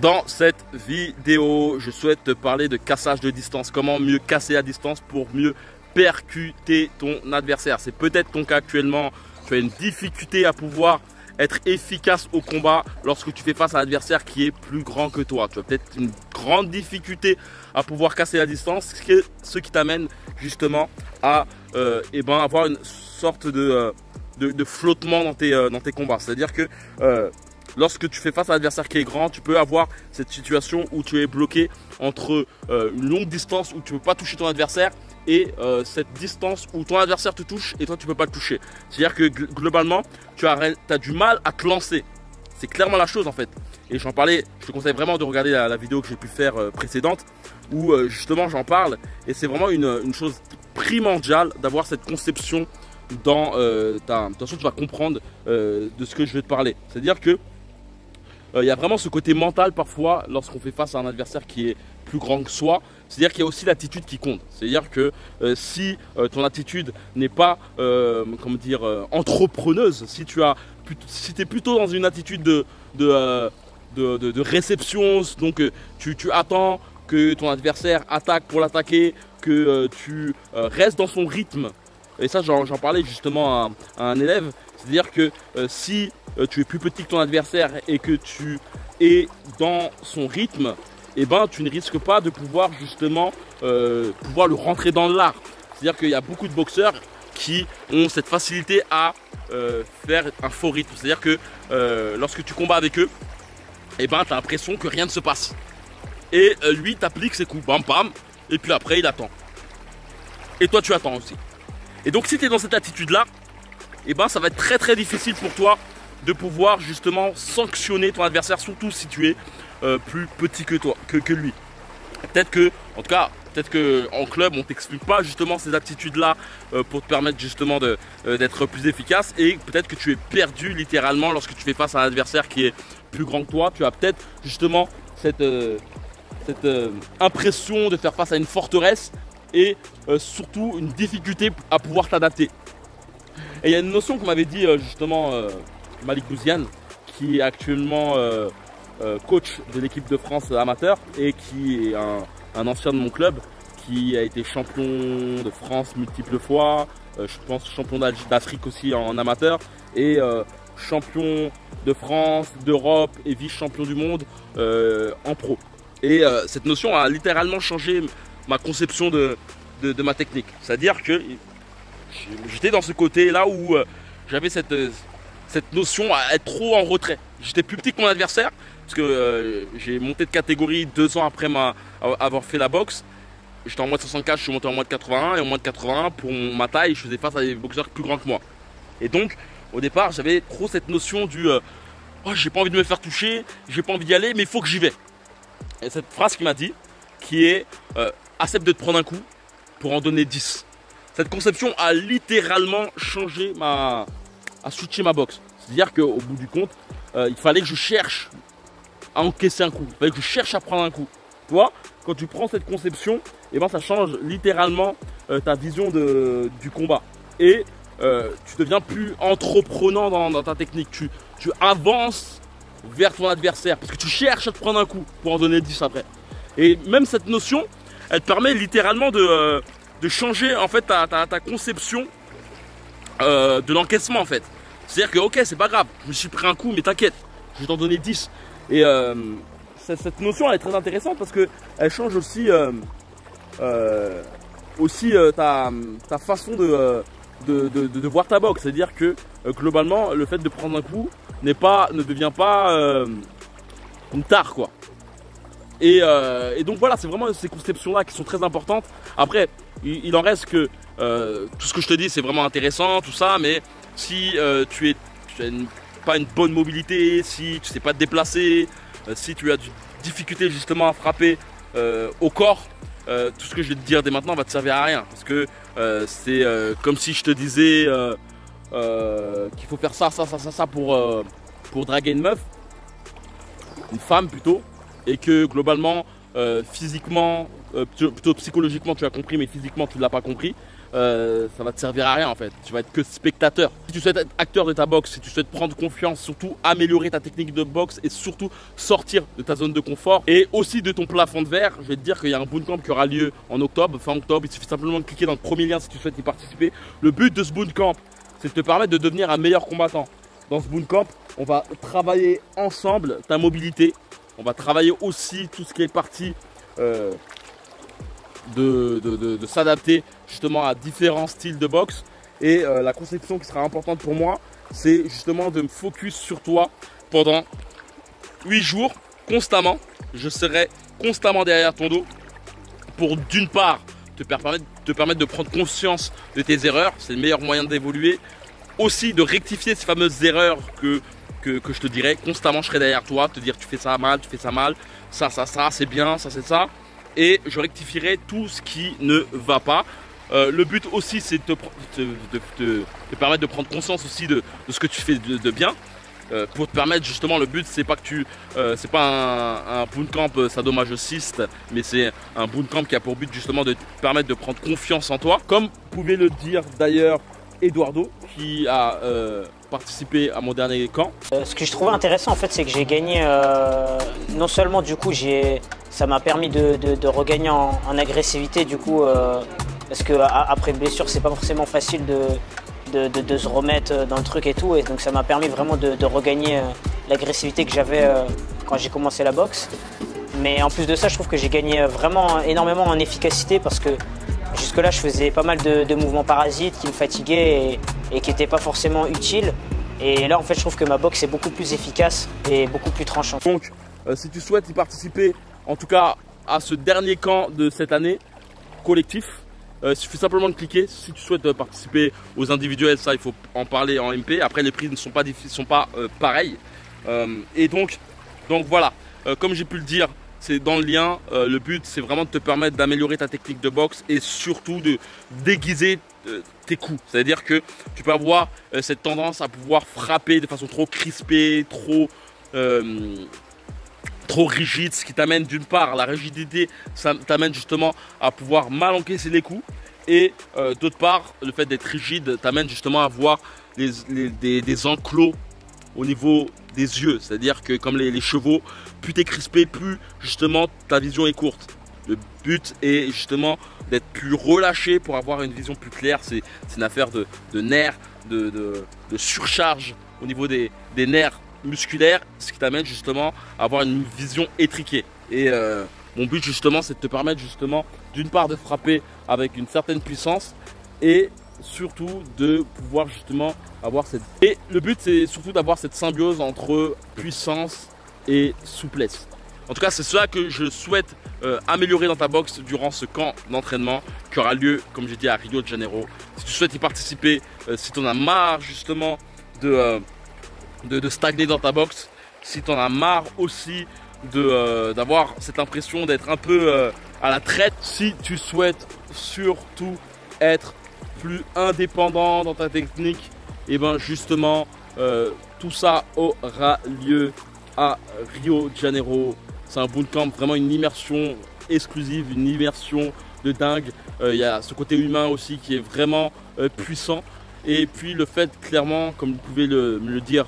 Dans cette vidéo, je souhaite te parler de cassage de distance. Comment mieux casser la distance pour mieux percuter ton adversaire. C'est peut-être ton cas actuellement. Tu as une difficulté à pouvoir être efficace au combat lorsque tu fais face à un adversaire qui est plus grand que toi. Tu as peut-être une grande difficulté à pouvoir casser la distance, ce qui t'amène justement à avoir une sorte de flottement dans tes combats. C'est-à-dire que lorsque tu fais face à un adversaire qui est grand, tu peux avoir cette situation où tu es bloqué entre une longue distance où tu ne peux pas toucher ton adversaire et cette distance où ton adversaire te touche et toi tu ne peux pas le toucher. C'est-à-dire que globalement, tu as du mal à te lancer. C'est clairement la chose en fait. Et j'en parlais, je te conseille vraiment de regarder la vidéo que j'ai pu faire précédente où justement j'en parle. Et c'est vraiment une chose primordiale d'avoir cette conception dans attention, tu vas comprendre de ce que je vais te parler. C'est-à-dire que il y a vraiment ce côté mental parfois lorsqu'on fait face à un adversaire qui est plus grand que soi. C'est-à-dire qu'il y a aussi l'attitude qui compte. C'est-à-dire que si ton attitude n'est pas entrepreneuse, si tu es plutôt dans une attitude de réception, donc tu attends que ton adversaire attaque pour l'attaquer, que tu restes dans son rythme. Et ça, j'en parlais justement à un élève. C'est-à-dire que si tu es plus petit que ton adversaire et que tu es dans son rythme, eh ben, tu ne risques pas de pouvoir justement pouvoir le rentrer dans l'art. C'est-à-dire qu'il y a beaucoup de boxeurs qui ont cette facilité à faire un faux rythme. C'est-à-dire que lorsque tu combats avec eux, eh ben, tu as l'impression que rien ne se passe. Et lui t'applique ses coups, bam bam, et puis après il attend. Et toi tu attends aussi. Et donc si tu es dans cette attitude-là, eh ben, ça va être très très difficile pour toi de pouvoir justement sanctionner ton adversaire, surtout si tu es plus petit que toi, que lui. Peut-être que en club on t'explique pas justement ces attitudes-là pour te permettre justement d'être plus efficace, et peut-être que tu es perdu littéralement lorsque tu fais face à un adversaire qui est plus grand que toi. Tu as peut-être justement cette impression de faire face à une forteresse et surtout une difficulté à pouvoir t'adapter. Et il y a une notion que m'avait dit justement Malik Bouziane, qui est actuellement coach de l'équipe de France amateur et qui est un ancien de mon club, qui a été champion de France multiples fois, je pense champion d'Afrique aussi en amateur, et champion de France, d'Europe et vice-champion du monde en pro. Et cette notion a littéralement changé ma conception de ma technique. C'est-à-dire que j'étais dans ce côté-là où j'avais cette notion à être trop en retrait. J'étais plus petit que mon adversaire, parce que j'ai monté de catégorie 2 ans après avoir fait la boxe. J'étais en moins de 64, je suis monté en moins de 81, et en moins de 81, pour ma taille, je faisais face à des boxeurs plus grands que moi. Et donc, au départ, j'avais trop cette notion du oh, j'ai pas envie de me faire toucher, j'ai pas envie d'y aller, mais il faut que j'y vais. Et cette phrase qu'il m'a dit, qui est accepte de te prendre un coup pour en donner 10. Cette conception a littéralement changé a switché ma boxe. C'est-à-dire qu'au bout du compte, il fallait que je cherche à encaisser un coup. Il fallait que je cherche à prendre un coup. Tu vois, quand tu prends cette conception, eh ben, ça change littéralement ta vision du combat. Et tu deviens plus entreprenant dans ta technique. Tu avances vers ton adversaire parce que tu cherches à te prendre un coup pour en donner 10 après. Et même cette notion, elle te permet littéralement de changer en fait ta conception de l'encaissement en fait. C'est-à-dire que ok, c'est pas grave, je me suis pris un coup, mais t'inquiète, je vais t'en donner 10. Et cette notion elle est très intéressante parce que elle change aussi ta façon de voir ta boxe. C'est-à-dire que globalement, le fait de prendre un coup ne devient pas une tare quoi. Et donc voilà, c'est vraiment ces conceptions-là qui sont très importantes. Après, il en reste que tout ce que je te dis, c'est vraiment intéressant, tout ça, mais si tu n'as pas une bonne mobilité, si tu ne sais pas te déplacer, si tu as des difficultés justement à frapper au corps, tout ce que je vais te dire dès maintenant va te servir à rien. Parce que c'est comme si je te disais qu'il faut faire ça pour draguer une meuf, une femme plutôt, et que globalement, physiquement, plutôt psychologiquement tu as compris, mais physiquement tu ne l'as pas compris. ça va te servir à rien en fait. Tu vas être que spectateur. Si tu souhaites être acteur de ta boxe, si tu souhaites prendre confiance, surtout améliorer ta technique de boxe et surtout sortir de ta zone de confort et aussi de ton plafond de verre, je vais te dire qu'il y a un bootcamp qui aura lieu en octobre, fin octobre. Il suffit simplement de cliquer dans le premier lien si tu souhaites y participer. Le but de ce bootcamp, c'est de te permettre de devenir un meilleur combattant. Dans ce bootcamp, on va travailler ensemble ta mobilité. On va travailler aussi tout ce qui est parti de s'adapter justement à différents styles de boxe. Et la conception qui sera importante pour moi, c'est justement de me focus sur toi pendant 8 jours, constamment. Je serai constamment derrière ton dos pour d'une part te permettre de prendre conscience de tes erreurs. C'est le meilleur moyen d'évoluer. Aussi de rectifier ces fameuses erreurs que je te dirai constamment. Je serai derrière toi, te dire tu fais ça mal, ça c'est bien, ça c'est ça. Et je rectifierai tout ce qui ne va pas. Le but aussi c'est de te permettre de prendre conscience aussi de ce que tu fais de bien. Pour te permettre justement, le but c'est pas que c'est pas un bootcamp sadomasochiste, mais c'est un bootcamp qui a pour but justement de te permettre de prendre confiance en toi. Comme pouvait le dire d'ailleurs Eduardo, qui a participé à mon dernier camp. Ce que je trouvais intéressant en fait, c'est que j'ai gagné, non seulement du coup ça m'a permis de regagner en agressivité du coup, parce que après blessure c'est pas forcément facile de se remettre dans le truc et tout, et donc ça m'a permis vraiment de regagner l'agressivité que j'avais quand j'ai commencé la boxe. Mais en plus de ça, je trouve que j'ai gagné vraiment énormément en efficacité parce que jusque-là, je faisais pas mal de mouvements parasites qui me fatiguaient et qui n'étaient pas forcément utiles. Et là, en fait, je trouve que ma boxe est beaucoup plus efficace et beaucoup plus tranchante. Donc, si tu souhaites y participer, en tout cas à ce dernier camp de cette année collectif, il suffit simplement de cliquer. Si tu souhaites participer aux individuels, ça, il faut en parler en MP. Après, les prix ne sont pas pareils. Et donc voilà, comme j'ai pu le dire, c'est dans le lien. Le but, c'est vraiment de te permettre d'améliorer ta technique de boxe et surtout de déguiser tes coups. C'est-à-dire que tu peux avoir cette tendance à pouvoir frapper de façon trop crispée, trop rigide, ce qui t'amène d'une part, la rigidité, ça t'amène justement à pouvoir mal encaisser les coups. Et d'autre part, le fait d'être rigide t'amène justement à avoir des enclos au niveau des yeux, c'est-à-dire que comme les chevaux, plus t'es crispé, plus justement ta vision est courte. Le but est justement d'être plus relâché pour avoir une vision plus claire. C'est une affaire de nerfs, de surcharge au niveau des nerfs musculaires, ce qui t'amène justement à avoir une vision étriquée. Et mon but justement, c'est de te permettre justement d'une part de frapper avec une certaine puissance et surtout de pouvoir justement avoir cette... Et le but c'est surtout d'avoir cette symbiose entre puissance et souplesse. En tout cas, c'est cela que je souhaite améliorer dans ta boxe durant ce camp d'entraînement qui aura lieu, comme j'ai dit, à Rio de Janeiro. Si tu souhaites y participer, si tu en as marre justement de stagner dans ta boxe, si tu en as marre aussi d'avoir cette impression d'être un peu à la traite, si tu souhaites surtout être plus indépendant dans ta technique, et bien justement tout ça aura lieu à Rio de Janeiro. C'est un bootcamp, vraiment une immersion exclusive, une immersion de dingue. Il y a ce côté humain aussi qui est vraiment puissant. Et puis le fait clairement, comme vous pouvez me le dire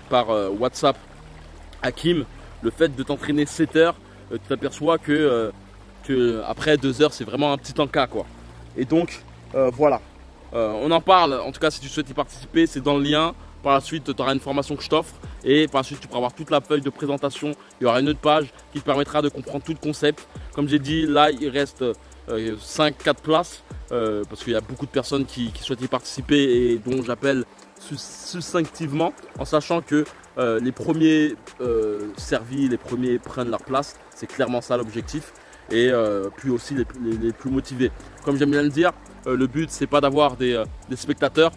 par WhatsApp, Hakim, le fait de t'entraîner 7 heures, tu t'aperçois que après 2 heures c'est vraiment un petit encas quoi. Et donc voilà, on en parle, en tout cas si tu souhaites y participer, c'est dans le lien. Par la suite, tu auras une formation que je t'offre et par la suite, tu pourras avoir toute la feuille de présentation. Il y aura une autre page qui te permettra de comprendre tout le concept. Comme j'ai dit, là, il reste 5-4 places parce qu'il y a beaucoup de personnes qui souhaitent y participer et dont j'appelle succinctivement, en sachant que les premiers servis, les premiers prennent leur place. C'est clairement ça l'objectif. Et puis aussi les plus motivés. Comme j'aime bien le dire, le but, c'est pas d'avoir des spectateurs,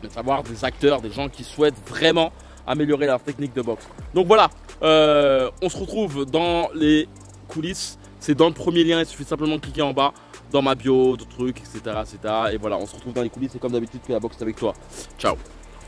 mais d'avoir des acteurs, des gens qui souhaitent vraiment améliorer leur technique de boxe. Donc voilà, on se retrouve dans les coulisses. C'est dans le premier lien, il suffit simplement de cliquer en bas, dans ma bio, d'autres trucs, etc., etc. Et voilà, on se retrouve dans les coulisses et comme d'habitude, que la boxe est avec toi. Ciao.